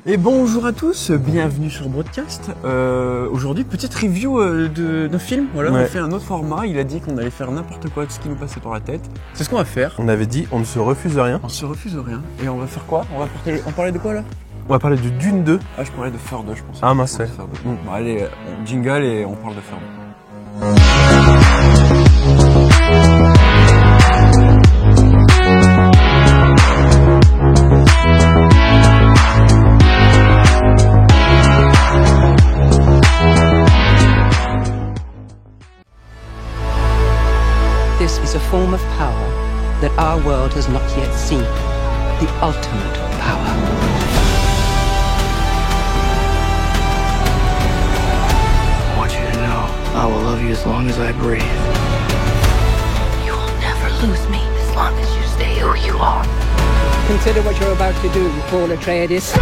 Et bonjour à tous, bienvenue sur Broadcast. Aujourd'hui, petite review d'un film. Voilà, on a fait un autre format. Il a dit qu'on allait faire n'importe quoi de ce qui nous passait par la tête. C'est ce qu'on va faire. On avait dit on ne se refuse rien. On se refuse rien. Et on va faire quoi? On parlait de quoi là? On va parler de Dune 2. Ah, je parlais de Thor 2, je pense. Ah mince, ouais. Bon, allez, jingle et on parle de Thor 2. This is a form of power that our world has not yet seen. The ultimate power. I want you to know I will love you as long as I breathe. You will never lose me as long as you stay who you are. Consider what you're about to do, Paul Atreides.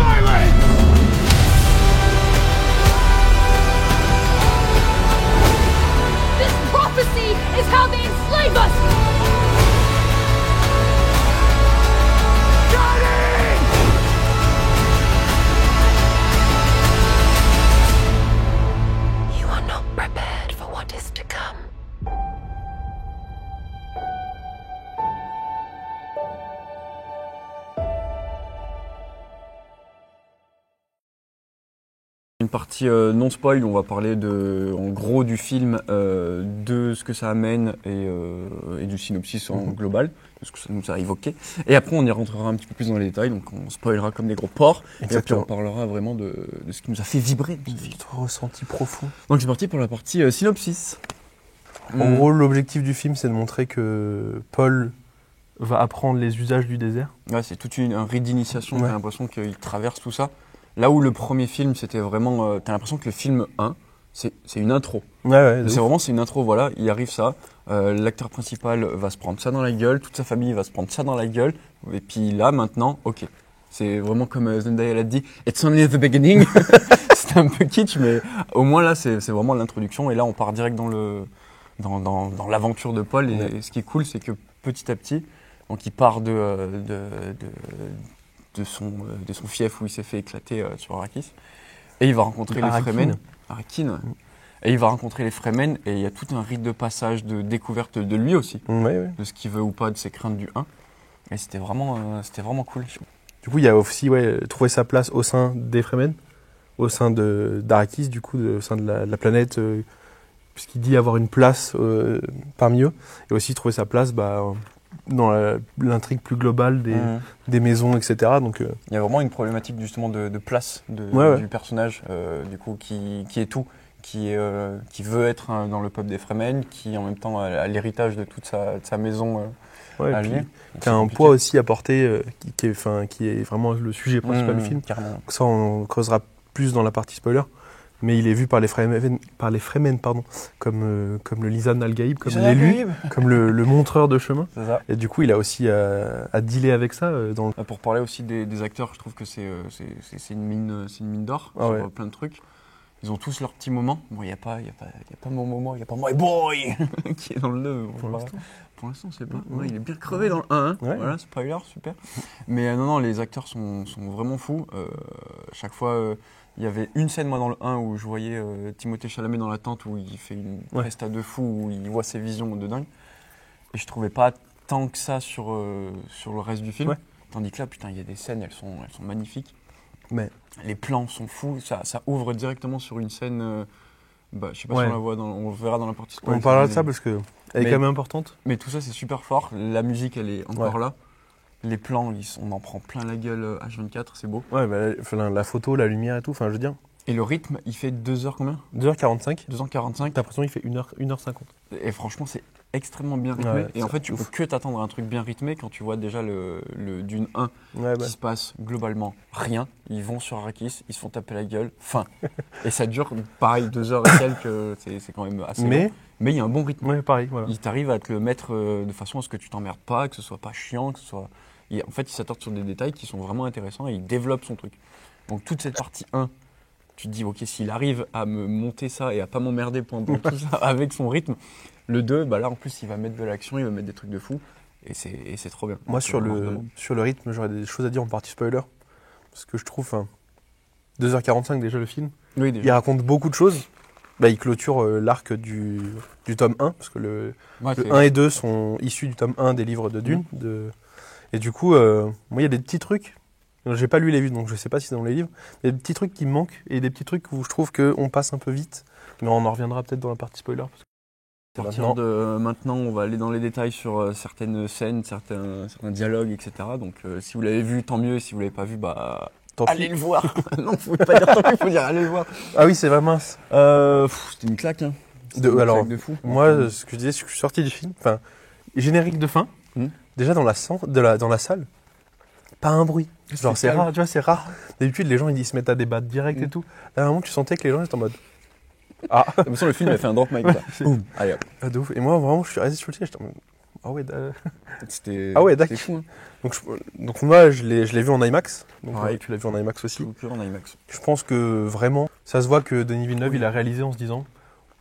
This prophecy is how they enslave us! You are not prepared for what is to come. Une partie non spoil, on va parler en gros du film, de ce que ça amène et du synopsis en global, de ce que ça nous a évoqué. Et après on y rentrera un petit peu plus dans les détails, donc on spoilera comme des gros porcs. Exactement. Et puis on parlera vraiment de ce qui nous a fait vibrer. Notre ressenti profond. Donc c'est parti pour la partie synopsis. En gros, l'objectif du film, c'est de montrer que Paul va apprendre les usages du désert. Ouais, c'est toute un rite d'initiation, t'as l'impression qu'il traverse tout ça. Là où le premier film, c'était vraiment... t'as l'impression que le film 1, c'est une intro. C'est une intro, voilà, il arrive ça. L'acteur principal va se prendre ça dans la gueule, toute sa famille va se prendre ça dans la gueule. Et puis là, maintenant, ok. C'est vraiment comme Zendaya l'a dit, « It's only the beginning ». C'était un peu kitsch, mais au moins là, c'est vraiment l'introduction. Et là, on part direct dans l'aventure de Paul. Et ce qui est cool, c'est que petit à petit, donc il part de son fief où il s'est fait éclater sur Arrakis. Et il va rencontrer les Fremen. Arrakeen. Et il va rencontrer les Fremen et il y a tout un rite de passage, de découverte de lui aussi. De ce qu'il veut ou pas, de ses craintes du 1. Et c'était vraiment cool. Du coup, il y a aussi trouvé sa place au sein des Fremen, au sein d'Arrakis, du coup, au sein de la planète, puisqu'il dit avoir une place parmi eux. Et aussi trouver sa place dans l'intrigue plus globale des maisons, etc. Donc, il y a vraiment une problématique justement de place du personnage, du coup, qui est tout, qui veut être dans le peuple des Fremen, qui en même temps a l'héritage de toute sa maison à lui. Qui a un poids aussi à porter, qui est vraiment le sujet principal du film. Carrément. Ça, on creusera plus dans la partie spoiler. Mais il est vu par les Fremen, comme le Lisan al-Gaïb, comme l'élu, comme le montreur de chemin. C'est ça. Et du coup, il a aussi à dealer avec ça. Pour parler aussi des acteurs, je trouve que c'est une mine d'or sur plein de trucs. Ils ont tous leur petit moment. Bon, il n'y a pas mon moment, il n'y a pas My Boy qui est dans le 2. Pour l'instant, c'est pas. Ouais, il est bien crevé dans le 1. Hein. Voilà, spoiler, super. Mais non, les acteurs sont vraiment fous. Chaque fois. Il y avait une scène, moi, dans le 1 où je voyais Timothée Chalamet dans la tente où il fait une presta de fou, où il voit ses visions de dingue. Et je trouvais pas tant que ça sur le reste du film. Tandis que là, putain, il y a des scènes, elles sont magnifiques. Mais les plans sont fous, ça ouvre directement sur une scène. Je sais pas si on la voit, on le verra dans la partie spoil. On parlera de ça parce qu'elle est quand même importante. Mais tout ça, c'est super fort. La musique, elle est encore là. Les plans, on en prend plein la gueule H24, c'est beau. La photo, la lumière et tout, je veux dire. Et le rythme, il fait 2h combien? 2h45. 2h45. T'as l'impression qu'il fait 1h50. Et franchement, c'est extrêmement bien rythmé. Et en fait, tu peux que t'attendre à un truc bien rythmé quand tu vois déjà le Dune 1 qui se passe globalement rien. Ils vont sur Arrakis, ils se font taper la gueule, fin. Et ça dure, pareil, 2h et quelques, c'est quand même assez long. Mais il y a un bon rythme. Ouais, pareil, voilà. Il t'arrive à te le mettre de façon à ce que tu t'emmerdes pas, que ce soit pas chiant, que ce soit... En fait, il s'attarde sur des détails qui sont vraiment intéressants et il développe son truc. Donc toute cette partie 1, tu te dis, ok, s'il arrive à me monter ça et à pas m'emmerder pendant tout ça avec son rythme, le 2, là en plus il va mettre de l'action, il va mettre des trucs de fou et c'est trop bien. Moi sur le rythme, j'aurais des choses à dire en partie spoiler, parce que je trouve, 2h45 déjà le film. Oui, Il déjà. raconte beaucoup de choses. Il clôture l'arc du tome 1, parce que le Ouais, 1 et 2 sont issus du tome 1 des livres de Dune. Et du coup, moi, il y a des petits trucs. J'ai pas lu les livres, donc je sais pas si c'est dans les livres. Il y a des petits trucs qui me manquent et des petits trucs où je trouve qu'on passe un peu vite. Mais on en reviendra peut-être dans la partie spoiler. Parce que À partir de maintenant, on va aller dans les détails sur certaines scènes, certains dialogues, etc. Donc, si vous l'avez vu, tant mieux. Et si vous l'avez pas vu, bah, tant allez pis. le voir. Non, faut pas dire tant pis, faut dire allez le voir. Ah oui, c'est vrai, mince. C'était une claque, hein. C'était De- une alors, claque de fou. Moi, ce que je disais, c'est que je suis sorti du film. Enfin, générique de fin. Déjà dans la salle, pas un bruit. Genre c'est calme. rare, tu vois, c'est rare. D'habitude, les gens ils se mettent à débattre direct et tout. Là, à un moment, tu sentais que les gens étaient en mode. Ah, De toute façon, le film a fait un drop mic. Ouais, quoi. c'est- Boum. Allez hop. de ouf. Et moi, vraiment, je suis resté sur le siège. J'étais en mode. Ah ouais, C'était. Ah ouais, d'accord. C'était fou. Hein. donc moi, je l'ai vu en IMAX. Donc Ouais. tu l'as vu en IMAX aussi. Tout en IMAX. Je pense que vraiment, ça se voit que Denis Villeneuve, il a réalisé en se disant.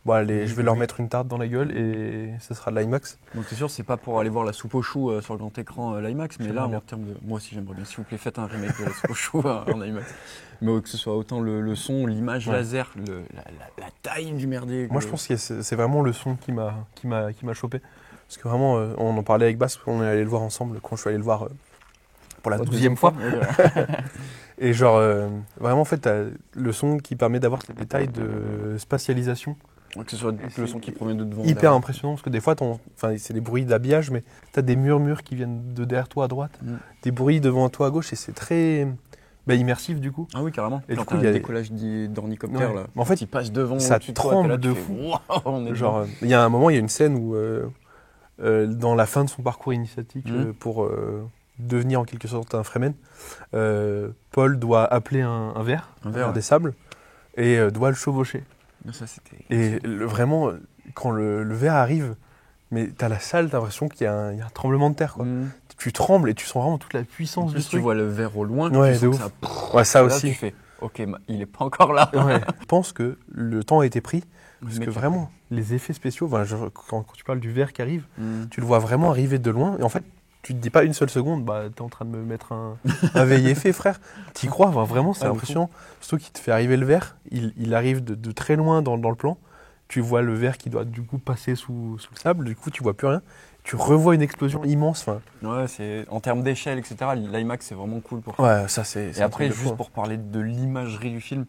Bon, allez, je vais leur mettre une tarte dans la gueule et ce sera de l'IMAX. Donc c'est sûr, c'est pas pour aller voir la soupe aux choux sur le grand écran l'IMAX, mais là, J'aimerais bien. en termes de. Moi aussi, j'aimerais bien. S'il vous plaît, faites un remake de la soupe aux choux en IMAX. Mais que ce soit autant le son, l'image Ouais. laser, la taille du merdier. Moi, je pense que c'est vraiment le son qui m'a chopé. Parce que vraiment, on en parlait avec Bass, on est allé le voir ensemble quand je suis allé le voir pour la 12e fois. Et genre, vraiment, en fait, t'as le son qui permet d'avoir ces détails de spatialisation. Que ce soit le son qui provient de devant. Hyper derrière. impressionnant, parce que des fois, c'est des bruits d'habillage, mais t'as des murmures qui viennent de derrière toi à droite, des bruits devant toi à gauche, et c'est très immersif du coup. Ah oui, carrément. Et Et du du coup, coup, il y a- décollage d'ornicoptère, Ouais. là. En fait, il passe devant, ça au-dessus de toi, tremble t'es là, tu de fais, fou. Waouh, on est Genre, il y a un moment, il y a une scène où, dans la fin de son parcours initiatique pour devenir en quelque sorte un Fremen, Paul doit appeler un ver, Un ver, des sables, et doit le chevaucher. dedans. Ça, c'était. Et vraiment, quand le ver arrive, mais t'as la salle, t'as l'impression qu'il y a un tremblement de terre, quoi. Tu trembles et tu sens vraiment toute la En puissance du plus, tu truc. vois le verre au loin, Ouais, tu de sens que ouf. ça. Ouais, ça Là, aussi. tu fais, ok, il est pas encore là. Ouais. Je pense que le temps a été pris, parce Mais que tu- vraiment, les effets spéciaux, quand tu parles du ver qui arrive, Mm. tu le vois vraiment arriver de loin, et en fait, tu te dis pas une seule seconde, bah t'es en train de me mettre un veille-effet, frère. T'y crois, vraiment, c'est Ouais, impressionnant. Surtout qu'il te fait arriver le ver, il arrive de très loin dans le plan, tu vois le ver qui doit du coup passer sous le sable, du coup tu vois plus rien, tu revois une explosion immense, enfin, Ouais, c'est en termes d'échelle, etc. L'IMAX, c'est vraiment cool pour ça. ouais, ça c'est... Et après, juste pour parler de l'imagerie du film,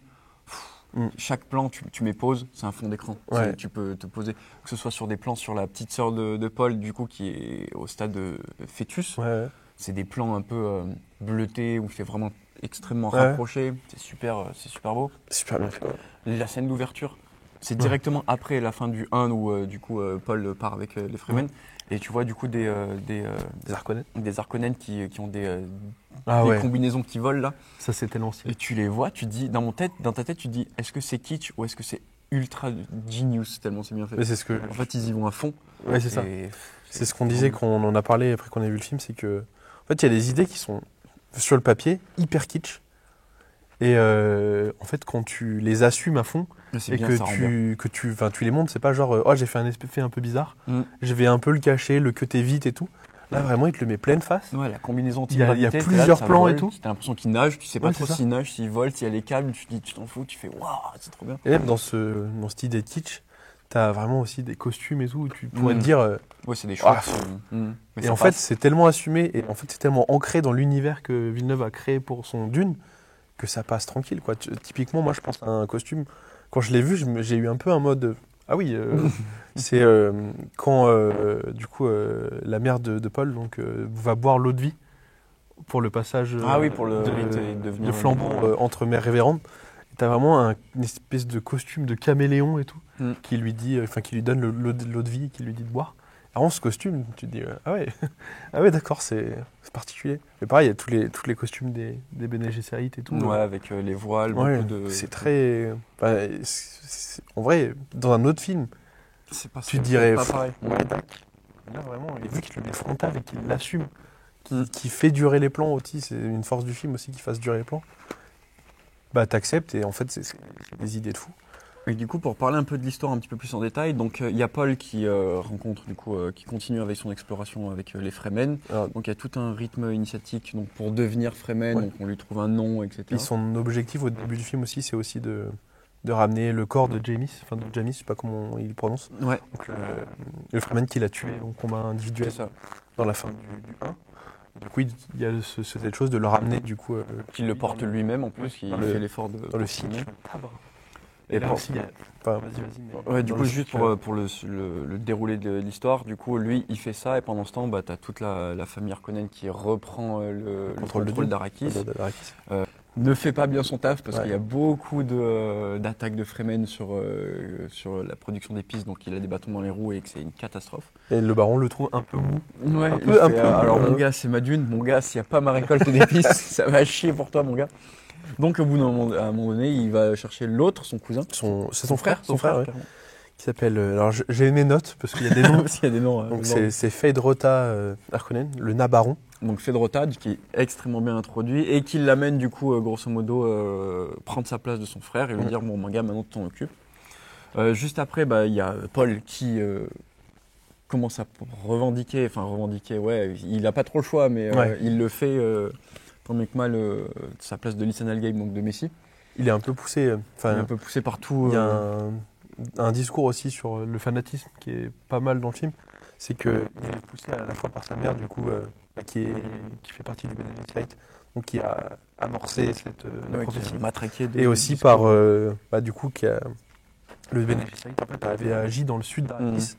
chaque plan, tu mets pause, c'est un fond d'écran. Ouais. Tu peux te poser, que ce soit sur des plans sur la petite sœur de Paul, du coup, qui est au stade fœtus. Ouais. C'est des plans un peu bleutés où c'est vraiment extrêmement Ouais. rapproché. C'est super beau. Super bien fait. La scène d'ouverture, c'est directement après la fin du 1 où du coup Paul part avec les Fremen. Et tu vois du coup des Harkonnens. Harkonnens qui ont des Ah ouais, combinaisons qui volent là. ça c'était l'ancien. Et tu les vois, tu te dis, dans ta tête, tu te dis, est-ce que c'est kitsch ou est-ce que c'est ultra genius tellement c'est bien fait. Mais c'est ce que... En fait, ils y vont à fond. Ouais, c'est ça. Et C'est ce qu'on disait quand on en a parlé après qu'on a vu le film, c'est que en fait il y a des idées qui sont sur le papier hyper kitsch et en fait quand tu les assumes à fond c'est et bien, que ça rend bien. tu les montres, c'est pas genre oh j'ai fait un effet un peu bizarre, Mm. je vais un peu le cacher, le cutter vite et tout. Là vraiment il te le met pleine face. Ouais, la combinaison Il y a anti-gravité, t'es là, plusieurs ça plans vole, et tout. T'as l'impression qu'il nage, tu sais pas Ouais, trop c'est ça. s'il nage, s'il vole, s'il y a les câbles, tu t'en fous, tu fais waouh, c'est trop bien. Et même dans cette idée de kitsch, t'as vraiment aussi des costumes et tout où tu pourrais Mm. te dire Ouais, c'est des Ah, choses. Mais et ça en fait passe. c'est tellement assumé et en fait c'est tellement ancré dans l'univers que Villeneuve a créé pour son Dune que ça passe tranquille quoi. Typiquement moi je pense à un costume, quand je l'ai vu j'ai eu un peu un mode ah oui c'est quand du coup la mère de Paul donc va boire l'eau de vie pour le passage Ah oui, pour le rite et devenir de flambeau entre mères révérendes. T'as vraiment une espèce de costume de caméléon et tout qui lui dit qui lui donne l'eau de vie et qui lui dit de boire. Vraiment ce costume, tu te dis ah ouais d'accord, c'est particulier. Mais pareil, il y a tous les costumes des Bene Gesserit et tout. Ouais, avec les voiles, Ouais, beaucoup de. c'est très en vrai dans un autre film, C'est pas tu dirais pas pareil. ouais, tac. Là vraiment, et vu qu'il le met frontal et qu'il l'assume, qui fait durer les plans aussi, c'est une force du film aussi qu'il fasse durer les plans. Bah t'acceptes et en fait c'est des idées de fou. Et du coup, pour parler un peu de l'histoire un petit peu plus en détail, donc il y a Paul qui qui continue avec son exploration avec les Fremen. Donc il y a tout un rythme initiatique donc pour devenir Fremen, donc on lui trouve un nom, etc. Et son objectif au début du film aussi, c'est aussi de ramener le corps de Jamis, je sais pas comment il le prononce. Ouais. Donc le Fremen qu'il a tué au combat individuel dans la fin du 1. Du coup, il y a cette chose de le ramener du coup. Qu'il le porte lui-même en plus, il fait l'effort de dans le signe. Et là aussi, ouais, du coup, juste pour le déroulé de l'histoire, du coup, lui, il fait ça, et pendant ce temps, tu as toute la famille Harkonnen qui reprend le contrôle d'Arrakis. Ne fait pas bien son taf, parce qu'il y a beaucoup d'attaques de Fremen sur la production d'épices, donc il a des bâtons dans les roues, et que c'est une catastrophe. Et le baron le trouve un peu mou. Ouais, un peu. Alors, mon gars, c'est ma dune, mon gars, s'il n'y a pas ma récolte d'épices, ça va chier pour toi, mon gars. Donc, au bout d'un moment, à un moment donné, il va chercher l'autre, son cousin. C'est son frère, ouais, qui s'appelle. Alors, j'ai mes notes parce qu'il y a des noms. Parce qu'il y a des noms. Donc, c'est Feyd-Rautha Harkonnen, le Nabaron. Donc, Feyd-Rautha, qui est extrêmement bien introduit et qui l'amène, du coup, grosso modo, prendre sa place de son frère et lui dire bon, mon gars, maintenant, tu t'en occupes. Juste après, il y a Paul qui commence à revendiquer, ouais, il n'a pas trop le choix, mais il le fait. Tant bien que mal sa place de Lysanne Algaïm, donc de Messi. Il est un peu poussé. Il est un peu poussé partout. Il y a un discours aussi sur le fanatisme qui est pas mal dans le film. C'est qu'il est poussé à la fois par sa mère, du coup, qui fait partie du Bene Gesserit, donc qui a amorcé cette prophétie. Et aussi par, du coup, le Bene Gesserit en fait, avait agi dans le sud d'Arrakis,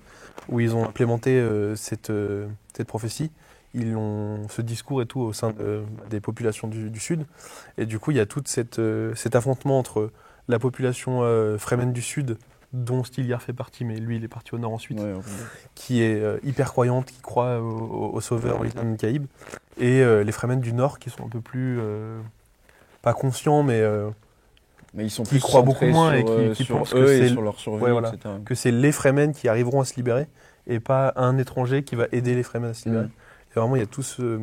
où ils ont implémenté cette prophétie. Ils ont ce discours et tout au sein des populations du Sud. Et du coup, il y a tout cet affrontement entre la population Fremen du Sud, dont Stilgar fait partie, mais lui, il est parti au nord ensuite, qui est hyper croyante, qui croit au sauveur Lysanne Caïb, et les Fremen du Nord, qui sont un peu plus, pas conscients, mais ils sont qui plus croient beaucoup moins et qui pensent que c'est sur leur survie, etc. Que c'est les Fremen qui arriveront à se libérer, et pas un étranger qui va aider les Fremen à se libérer. Et vraiment, il y a tout ce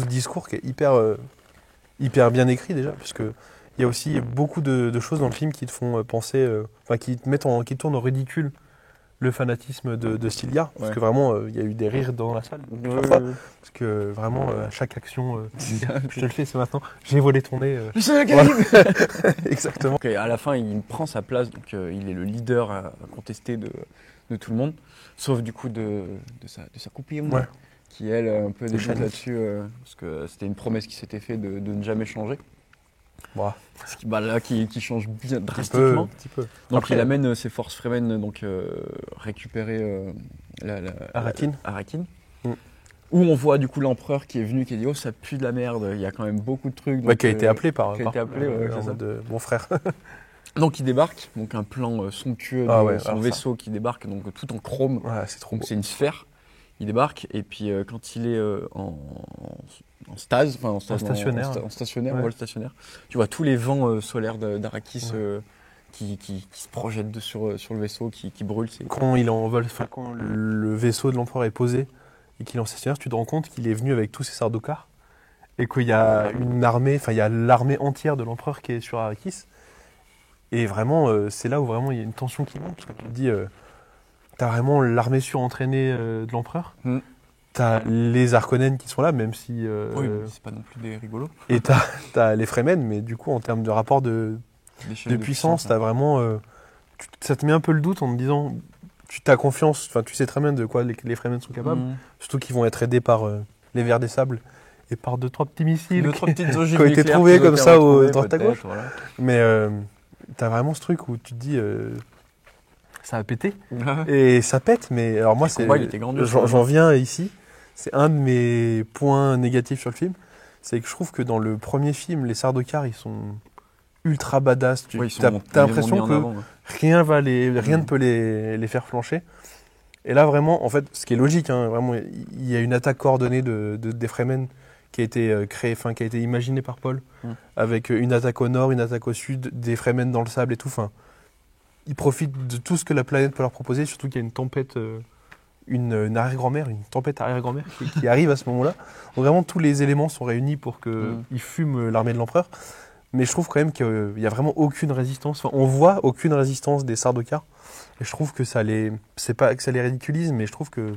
discours qui est hyper bien écrit déjà, parce que il y a aussi beaucoup de choses dans le film qui te font penser, qui tournent au ridicule le fanatisme de Stilgar, parce que vraiment, il y a eu des rires dans la salle, parce que vraiment, à chaque action, je te le fais, c'est maintenant, j'ai volé ton nez. Exactement. À la fin, il prend sa place, donc il est le leader à contester de tout le monde, sauf du coup de sa copine. Qui elle un peu déchète là-dessus parce que c'était une promesse qui s'était faite de ne jamais changer. Qui change bien drastiquement. Un petit peu. Donc il amène ses forces Fremen récupérer Arrakeen. Où on voit du coup l'empereur qui est venu, qui a dit oh ça pue de la merde, il y a quand même beaucoup de trucs. Donc, qui a été appelé par mon frère. Donc il débarque, donc un plan somptueux de son vaisseau qui débarque, donc tout en chrome. C'est trop beau. C'est une sphère. Il débarque et puis quand il est en stase, en stationnaire, en vol stationnaire, tu vois tous les vents solaires d'Arrakis qui se projettent sur le vaisseau, qui brûlent. Quand il est en vol, quand le vaisseau de l'empereur est posé et qu'il est en stationnaire, tu te rends compte qu'il est venu avec tous ses Sardaukar et qu'il y a une armée, il y a l'armée entière de l'empereur qui est sur Arrakis. Et vraiment, c'est là où vraiment il y a une tension qui monte, parce que tu te dis. T'as vraiment l'armée surentraînée de l'empereur. T'as les Harkonnen qui sont là, même si... c'est pas non plus des rigolos. Et t'as les Fremen, mais du coup, en termes de rapport de puissance, t'as vraiment... ça te met un peu le doute en te disant... Tu t'as confiance, tu sais très bien de quoi les Fremen sont capables. Surtout qu'ils vont être aidés par les Vers des Sables et par 2-3 petits missiles qui ont été trouvés comme ça au droite à gauche. Voilà. Mais t'as vraiment ce truc où tu te dis... ça a pété. Et ça pète, mais alors moi, j'en viens ici. C'est un de mes points négatifs sur le film. C'est que je trouve que dans le premier film, les Sardaukar, ils sont ultra badass. T'as l'impression que rien ne peut les faire flancher. Et là, vraiment, en fait, ce qui est logique, vraiment, il y a une attaque coordonnée des Fremen qui a été créée, qui a été imaginée par Paul, avec une attaque au nord, une attaque au sud, des Fremen dans le sable et tout. Ils profitent de tout ce que la planète peut leur proposer, surtout qu'il y a une tempête, une tempête arrière-grand-mère qui arrive à ce moment-là. Donc vraiment, tous les éléments sont réunis pour qu'ils fument l'armée de l'empereur. Mais je trouve quand même qu'il n'y a vraiment aucune résistance. Enfin, on voit aucune résistance des Sardaukar. Et je trouve que c'est pas que ça les ridiculise, mais je trouve que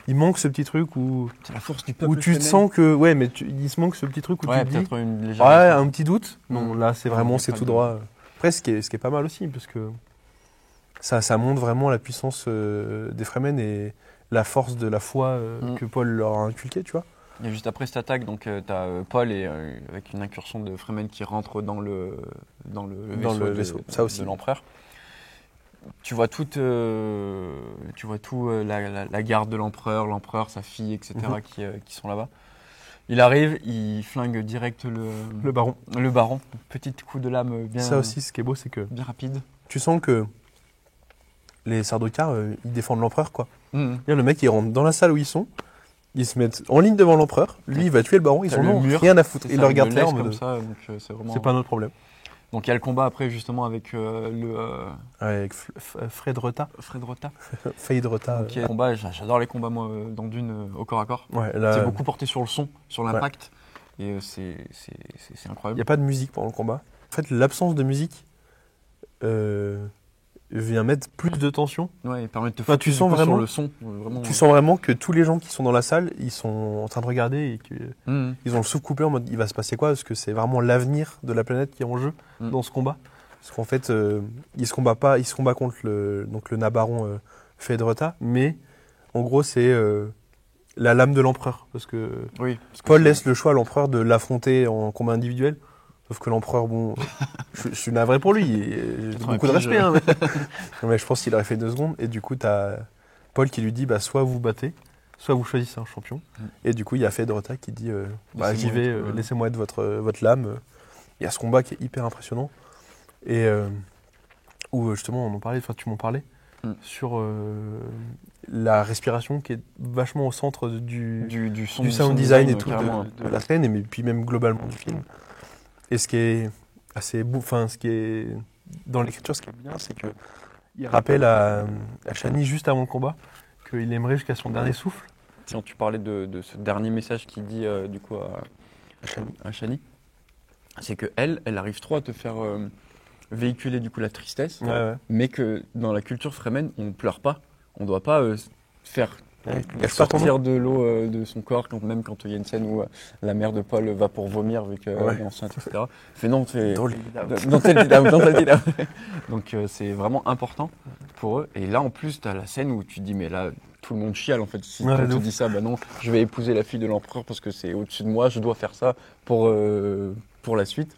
il manque ce petit truc où, C'est la force du peuple. où tu te sens que, ouais, mais il se manque ce petit truc où Ouais, tu te dis, peut-être une légère. ouais, un petit doute. Non, là, c'est Non, vraiment, il y a c'est pas tout de- droit. Après, ce qui est pas mal aussi, parce que ça montre vraiment la puissance des Fremen et la force de la foi que Paul leur a inculquée, tu vois. Il y a juste après cette attaque, donc tu as Paul et avec une incursion de Fremen qui rentre dans le vaisseau, ça aussi. de l'empereur. Tu vois tout la garde de l'empereur, sa fille, etc. qui sont là-bas. Il arrive, il flingue direct Le baron. le baron. Petit coup de lame bien, Ça aussi, ce qui est beau, c'est que bien rapide. tu sens que les Sardaukar, ils défendent l'empereur, quoi. Mhm. Le mec, il rentre dans la salle où ils sont, ils se mettent en ligne devant l'empereur, lui, il va tuer le baron, ils T'as en le ont mur, rien à foutre. C'est Ils ça, le regardent laisse faire en comme mode, ça, donc c'est vraiment. c'est pas notre problème. Donc il y a le combat après justement avec Avec Fred Rota, Fred Rota. Fade Rota. Donc, il y a le combat, j'adore les combats moi dans Dune au corps à corps. Ouais, C'est là, beaucoup porté sur le son, sur l'impact. Et c'est il incroyable. n'y a pas de musique pendant le combat. En fait, l'absence de musique vient mettre plus de tension. Ouais, il permet de te Enfin, tu focus sens du coup vraiment- sur le son. Vraiment, Tu sens vraiment que tous les gens qui sont dans la salle, ils sont en train de regarder et qu'ils Mhm. ont le souffle coupé en mode il va se passer quoi, parce que c'est vraiment l'avenir de la planète qui est en jeu dans ce combat. Parce qu'en fait, il se combat contre le Nabaron Fedrota, mais en gros c'est la lame de l'empereur, parce que Oui. parce que Paul c'est- laisse le choix à l'empereur de l'affronter en combat individuel. Sauf que l'empereur, bon, je suis navré pour lui, j'ai 80 beaucoup de piges. respect, hein, mais je pense qu'il aurait fait 2 secondes. Et du coup, t'as Paul qui lui dit, bah, soit vous battez, soit vous choisissez un champion. Et du coup, il y a Fedrota qui dit, bah, j'y vais, être, laissez-moi être votre lame. Il y a ce combat qui est hyper impressionnant. Et où justement, on en parlait, enfin, tu m'en parlais, sur la respiration qui est vachement au centre du son, du sound design et tout carrément. de la scène, et puis même globalement du film. Et ce qui est assez beau, enfin, ce qui est dans l'écriture, ce qui est bien, c'est que il rappelle à Chani juste avant le combat qu'il aimerait jusqu'à son dernier souffle. Tiens, tu parlais de ce dernier message qu'il dit du coup à Shani, c'est que elle arrive trop à te faire véhiculer du coup la tristesse, Ouais. mais que dans la culture Fremen, on pleure pas, on doit pas faire Gâche pas ton nom. sortir de l'eau de son corps, même quand il y a une scène où la mère de Paul va pour vomir vu qu'elle est enceinte, etc. Fait non, c'est Dans les- dans tel down. Donc c'est vraiment important pour eux. Et là en plus, tu as la scène où tu te dis mais là tout le monde chiale en fait. Si Ouais, on de te ouf. dit ça, bah non, je vais épouser la fille de l'empereur parce que c'est au-dessus de moi, je dois faire ça pour la suite.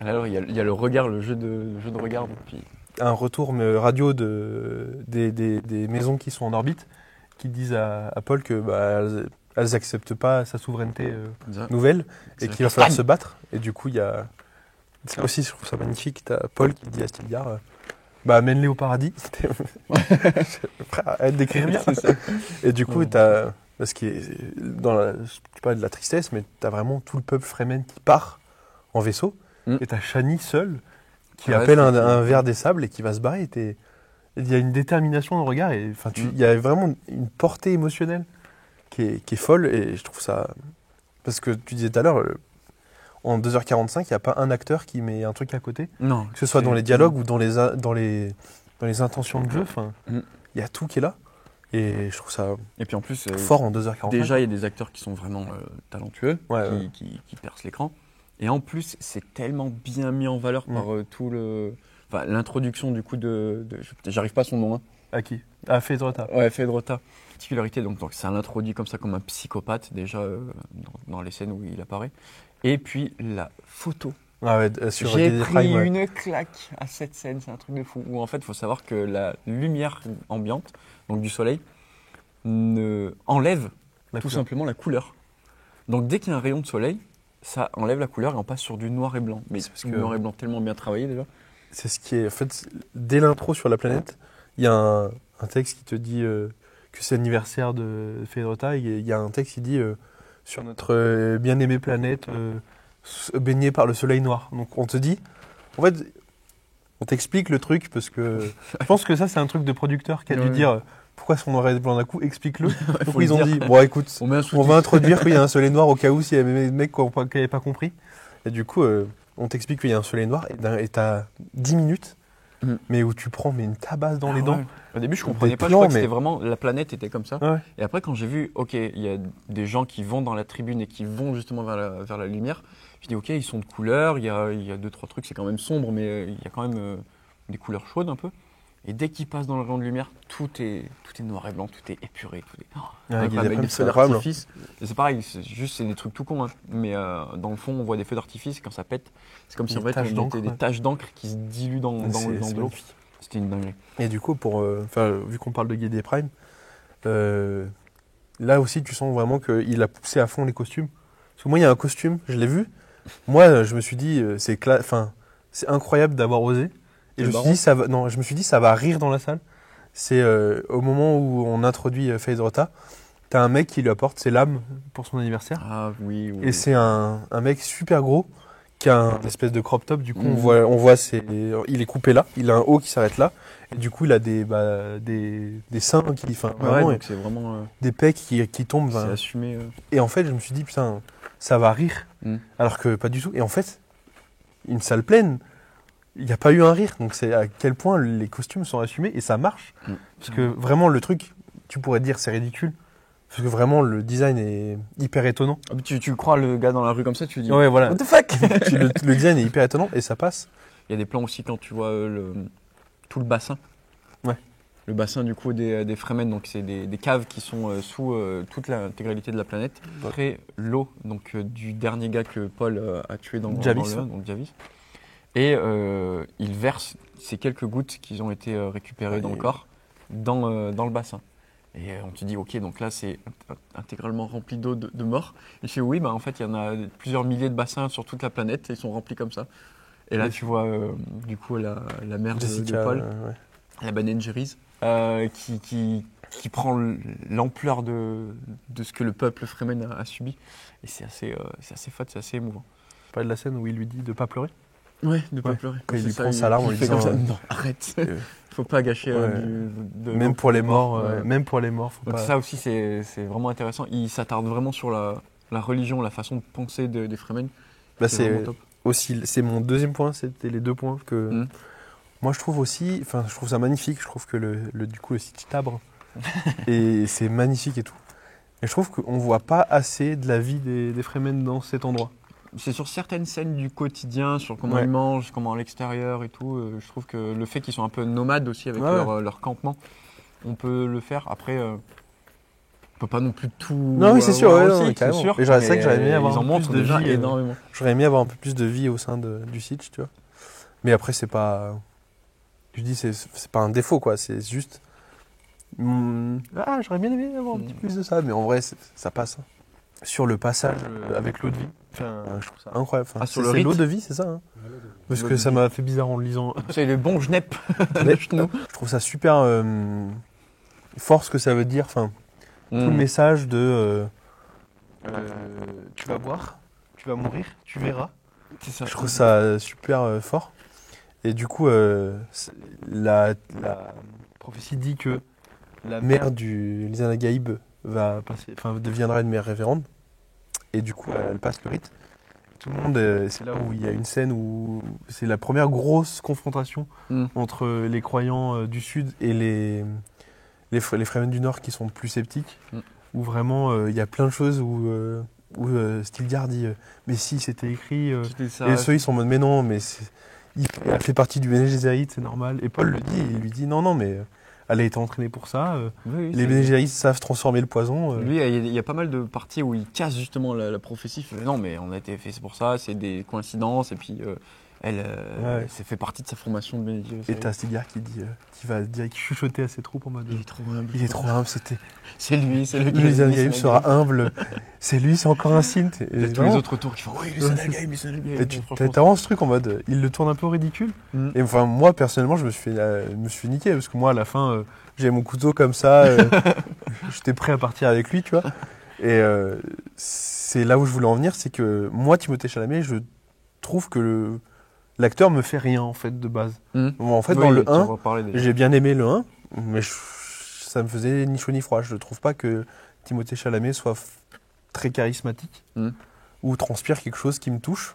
Alors il y a le regard, le jeu de regard. Puis Un retour radio des maisons qui sont en orbite, qui disent à Paul que bah, elles acceptent pas sa souveraineté nouvelle C'est et la qu'il va falloir castagne. se battre. Et du coup, il y a ça aussi, je trouve ça magnifique. T'as Paul qui dit à Stilgar, bah amène-les au paradis. Frère, arrête d'écrire bien. C'est ça. Et du coup, t'as parce que tu parles de la tristesse, mais t'as vraiment tout le peuple Fremen qui part en vaisseau, et t'as Chani seul qui Qui appelle reste et qui- un ver des sables et qui va se barrer. Il y a une détermination dans le regard, et enfin, il y a vraiment une portée émotionnelle qui est folle, et je trouve ça parce que tu disais tout à l'heure, en 2h45, il n'y a pas un acteur qui met un truc à côté, Non, que ce soit dans les dialogues ou dans les intentions de jeu. Enfin, Mm. il y a tout qui est là, et je trouve ça Et puis en plus, fort en 2h45. déjà, il y a des acteurs qui sont vraiment talentueux, Ouais, qui, ouais. qui percent l'écran. Et en plus, c'est tellement bien mis en valeur par tout le... Enfin, l'introduction du coup j'arrive pas à son nom. Hein. À qui? À Fedrota. Ouais, Fedrota. Particularité, donc ça l'introduit comme ça, comme un psychopathe, déjà, dans les scènes où il apparaît. Et puis, la photo. Ah ouais, sur J'ai DD pris Prime, ouais. une claque à cette scène, c'est un truc de fou. Où en fait, il faut savoir que la lumière ambiante, donc du soleil, enlève La tout couleur. simplement la couleur. Donc dès qu'il y a un rayon de soleil, ça enlève la couleur et on passe sur du noir et blanc. Mais C'est parce du que- noir et blanc tellement bien travaillé déjà. C'est ce qui est. En fait, dès l'intro sur la planète, il y a un texte qui te dit que c'est l'anniversaire de Fedrota. Il y a un texte qui dit sur notre bien-aimée planète baignée par le soleil noir. Donc on te dit. En fait, on t'explique le truc parce que. Je pense que ça, c'est un truc de producteur qui a dû Ouais. dire pourquoi son noir et blanc d'un coup, explique-le. faut Donc le ils ont dire. dit bon, écoute, On met un on sous-titre. va introduire qu'il y a un soleil noir au cas où s'il y avait des mecs qui n'avaient pas compris. Et du coup, on t'explique qu'il y a un soleil noir et t'as 10 minutes, mais où tu prends une tabasse dans les dents. Ouais. Au début, je comprenais pas, je plans, crois que mais- c'était vraiment, la planète était comme ça. Ouais. Et après, quand j'ai vu, ok, il y a des gens qui vont dans la tribune et qui vont justement vers la lumière, je dis, ok, ils sont de couleur, il y a 2-3 trucs, c'est quand même sombre, mais il y a quand même des couleurs chaudes un peu. Et dès qu'ils passent dans le rayon de lumière, tout est noir et blanc, tout est épuré, tout est avec des feux d'artifice. Et c'est pareil, c'est des trucs tout cons, hein. Mais dans le fond, on voit des feux d'artifice, et quand ça pète, c'est comme si en fait on mettait des taches d'encre qui se diluent dans l'eau. C'était une dinguerie. Et du coup, vu qu'on parle de Guédé Prime, là aussi, tu sens vraiment qu'il a poussé à fond les costumes. Parce que moi, il y a un costume, je l'ai vu. Moi, je me suis dit, c'est incroyable d'avoir osé. Et je me suis dit, ça va rire dans la salle. C'est au moment où on introduit Phase Rota, t'as un mec qui lui apporte ses lames pour son anniversaire. Ah oui. Et c'est un mec super gros qui a une espèce de crop top. Du coup, on voit il est coupé là, il a un haut qui s'arrête là. Et du coup, il a des seins qui, donc c'est vraiment des pecs qui tombent. c'est assumé. Et en fait, je me suis dit, putain, ça va rire. Alors que pas du tout. Et en fait, une salle pleine, il n'y a pas eu un rire. Donc c'est à quel point les costumes sont assumés et ça marche. Parce que vraiment, le truc, tu pourrais te dire c'est ridicule. Parce que vraiment, le design est hyper étonnant. Tu crois le gars dans la rue comme ça, tu dis ouais, voilà. what the fuck. le design est hyper étonnant et ça passe. Il y a des plans aussi quand tu vois tout le bassin. Ouais. Le bassin du coup des Fremen, donc c'est des caves qui sont sous toute l'intégralité de la planète. Après l'eau donc du dernier gars que Paul a tué dans Javis. donc Javis. Et il verse ces quelques gouttes qui ont été récupérées dans le corps dans le bassin. Et on te dit, ok, donc là c'est intégralement rempli d'eau de mort. Et je fais oui, en fait il y en a plusieurs milliers de bassins sur toute la planète et ils sont remplis comme ça. Et là tu vois du coup la mère de Paul, la Bene Gesserit, qui prend l'ampleur de ce que le peuple Fremen a subi. Et c'est assez fat, c'est assez émouvant. Tu parlais de la scène où il lui dit de pas pleurer. Ouais, de pas pleurer. Quand il lui prend sa larme, on lui dit non, arrête. Faut pas gâcher même pour les morts, même pour les morts, faut donc pas. Ça aussi c'est vraiment intéressant. Il s'attarde vraiment sur la religion, la façon de penser des Fremen. C'est vraiment top. Aussi, c'est mon deuxième point, c'était les 2 points que moi je trouve aussi, je trouve ça magnifique, je trouve que du coup le site Tabre et c'est magnifique et tout. Et je trouve qu'on voit pas assez de la vie des Fremen dans cet endroit. C'est sur certaines scènes du quotidien, sur comment ils mangent, comment à l'extérieur et tout. Je trouve que le fait qu'ils sont un peu nomades aussi avec leur campement, on peut le faire. Après, on peut pas non plus tout. Non, oui, c'est sûr. c'est sûr. Et c'est vrai que j'aurais aimé avoir un peu plus de vie énormément. J'aurais aimé avoir un peu plus de vie au sein du site, tu vois. Mais après, c'est pas. Je dis, c'est pas un défaut, quoi. C'est juste. J'aurais bien aimé avoir un petit plus de ça, mais en vrai, ça passe. Sur le passage avec l'eau de vie. Je trouve ça incroyable. Sur c'est l'eau de vie, c'est ça, hein. Parce que ça m'a fait bizarre en le lisant. C'est le bon Genep. Je trouve ça super fort ce que ça veut dire. Tout le message de tu vas boire, tu vas mourir, tu verras. C'est ça. Je trouve ça super fort. Et du coup, la prophétie dit que la mère du Lisanna Gaïb deviendra une mère révérende. Et du coup, elle passe le rite. Tout le monde, c'est là où il y a une scène où c'est la première grosse confrontation entre les croyants du Sud et les Fremen du Nord qui sont plus sceptiques. Où vraiment, il y a plein de choses où Stilgar dit mais si, c'était écrit. Et ceux, ils sont en mode mais non, mais elle fait partie du Bene Gesserit, c'est normal. Et Paul le dit, il lui dit non, mais elle a été entraînée pour ça. Les Bene Gesserit savent transformer le poison. Lui, il y a pas mal de parties où il casse justement la prophétie. Il fait, non, mais on a été fait pour ça, c'est des coïncidences. Et puis, ça fait partie de sa formation de Bene Gesserit. Et t'as Stilgar qui dit, qui va direct chuchoter à ses troupes en mode. Il est trop humble. Il est trop humble, c'est lui. Lisanna Gaïb sera humble. C'est lui, c'est encore un synth. Et tous les autres autour qui font oui, Lisanna Gaïb. Et t'as vraiment ce truc en mode, il le tourne un peu au ridicule. Et enfin, moi personnellement, je me suis fait niquer parce que moi, à la fin, j'avais mon couteau comme ça. J'étais prêt à partir avec lui, tu vois. Et c'est là où je voulais en venir, c'est que moi, Timothée Chalamet, je trouve que l'acteur me fait rien en fait de base. En fait, dans le 1, j'ai bien aimé le 1, mais ça me faisait ni chaud ni froid. Je ne trouve pas que Timothée Chalamet soit très charismatique ou transpire quelque chose qui me touche.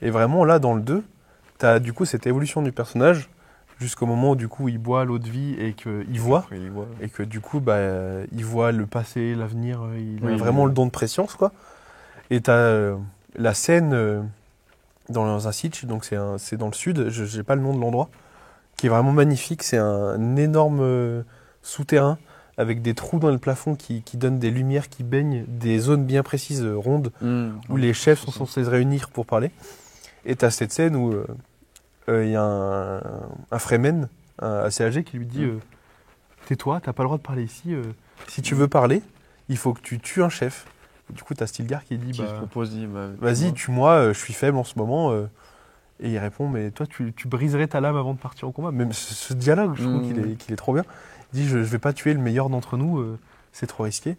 Et vraiment, là, dans le 2, t'as du coup cette évolution du personnage jusqu'au moment où du coup il boit l'eau de vie et qu'il voit. Après, il voit. Et que du coup, il voit le passé, l'avenir, il a Oui, vraiment oui. le don de préscience, quoi. Et t'as la scène dans un sitch, donc c'est dans le sud, je n'ai pas le nom de l'endroit, qui est vraiment magnifique. C'est un énorme souterrain avec des trous dans le plafond qui donnent des lumières qui baignent des zones bien précises, rondes, où les chefs sont censés se réunir pour parler. Et t'as cette scène où il y a un Fremen assez âgé qui lui dit tais-toi, t'as pas le droit de parler ici. Si tu veux parler, il faut que tu tues un chef. Et du coup, t'as Stilgar qui dit Qui se propose, dit, vas-y, tue-moi, je suis faible en ce moment. Et il répond mais toi, tu briserais ta lame avant de partir au combat. Même ce dialogue, je trouve qu'il est trop bien. Il dit je vais pas tuer le meilleur d'entre nous, c'est trop risqué.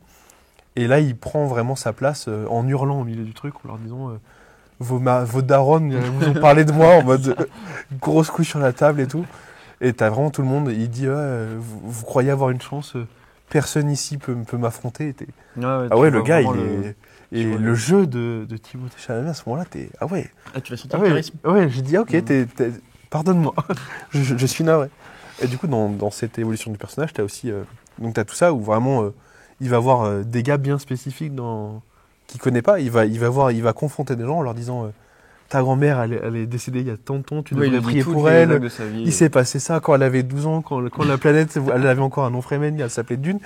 Et là, il prend vraiment sa place en hurlant au milieu du truc, en leur disant vos darons vous ont parlé de moi en mode grosse couche sur la table et tout. Et t'as vraiment tout le monde, il dit vous croyez avoir une chance, personne ici peut m'affronter. Ah ouais, le gars, Et le jeu de Timothée Chalamet à ce moment-là, ah ouais. Ah, tu vas sentir le charisme. Ouais, j'ai dit ok, pardonne-moi, je suis navré. Et du coup, dans cette évolution du personnage, t'as aussi donc t'as tout ça où vraiment il va avoir des gars bien spécifiques qu'il connaît pas. Il va confronter des gens en leur disant ta grand-mère elle est décédée il y a tant de temps, tu devrais prier pour elle. Il s'est passé ça quand elle avait 12 ans, quand la planète elle avait encore un nom Fremen, elle s'appelait Dune.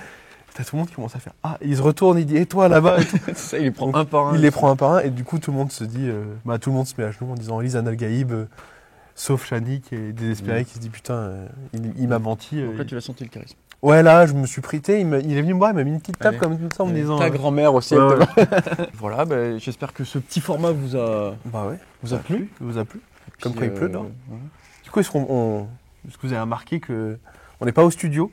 T'as tout le monde qui commence à faire il se retourne, il dit et toi là-bas et tout. Ça, il les prend un par un. Il les prend un par un et du coup tout le monde se dit tout le monde se met à genoux en disant Elise Analgaïb, sauf Shani qui est désespéré, qui se dit putain il m'a menti. Donc là tu vas sentir le charisme. Ouais, là je me suis pris, il est venu me voir, il m'a mis une petite tape comme ça en me disant ta grand-mère aussi. Ouais. Voilà, j'espère que ce petit format vous a plu. Comme quand il pleut dehors. Du coup, est-ce que vous avez remarqué que on n'est pas au studio?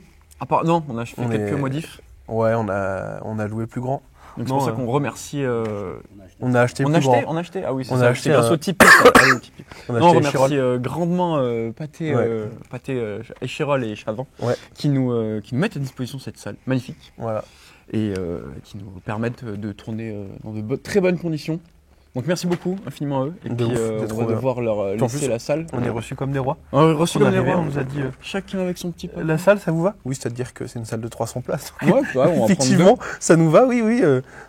Non, on a fait quelques modifs. Ouais, on a loué plus grand. Donc c'est pour ça qu'on remercie. On a acheté plus grand. On a acheté. Ah oui, c'est On ça. a acheté grâce au Tipeee. On a On acheté remercie Chirol. grandement Pâté Chirol et Chavant qui nous mettent à disposition cette salle magnifique. Voilà. Et qui nous permettent de tourner dans de très bonnes conditions. Donc merci beaucoup infiniment à eux. Et puis on va devoir leur laisser la salle. On est reçus comme des rois. On est reçus comme des rois. On nous a dit chacun avec son petit la salle, ça vous va? Oui, c'est-à-dire que c'est une salle de 300 places. Ouais, on va effectivement, ça nous va, oui.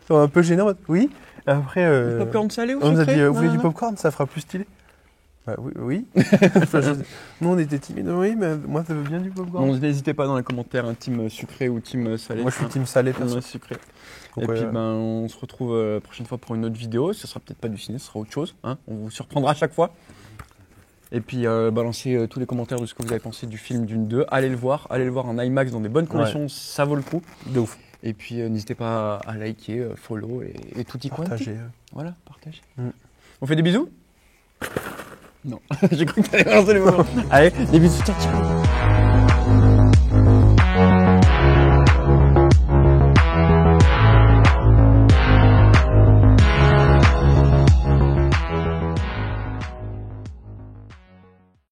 Un peu gênant, oui. Après, popcorn salé ou on nous a dit, vous voulez du Non. popcorn, ça fera plus stylé. Bah oui. Nous, on était timides, oui, mais moi, ça veut bien du popcorn. Non, n'hésitez pas dans les commentaires, team sucré ou team salé. Moi, je suis team salé, perso. Sucré. Donc, et puis, on se retrouve la prochaine fois pour une autre vidéo. Ce sera peut-être pas du ciné, ce sera autre chose. Hein. On vous surprendra à chaque fois. Et puis, balancez tous les commentaires de ce que vous avez pensé du film Dune 2. Allez le voir en IMAX dans des bonnes conditions, ça vaut le coup. De ouf. Et puis, n'hésitez pas à liker, follow et tout y Partagez. Voilà, partagez. On fait des bisous? Non, j'ai cru que t'allais balancer les moments. Allez, des bisous, ciao.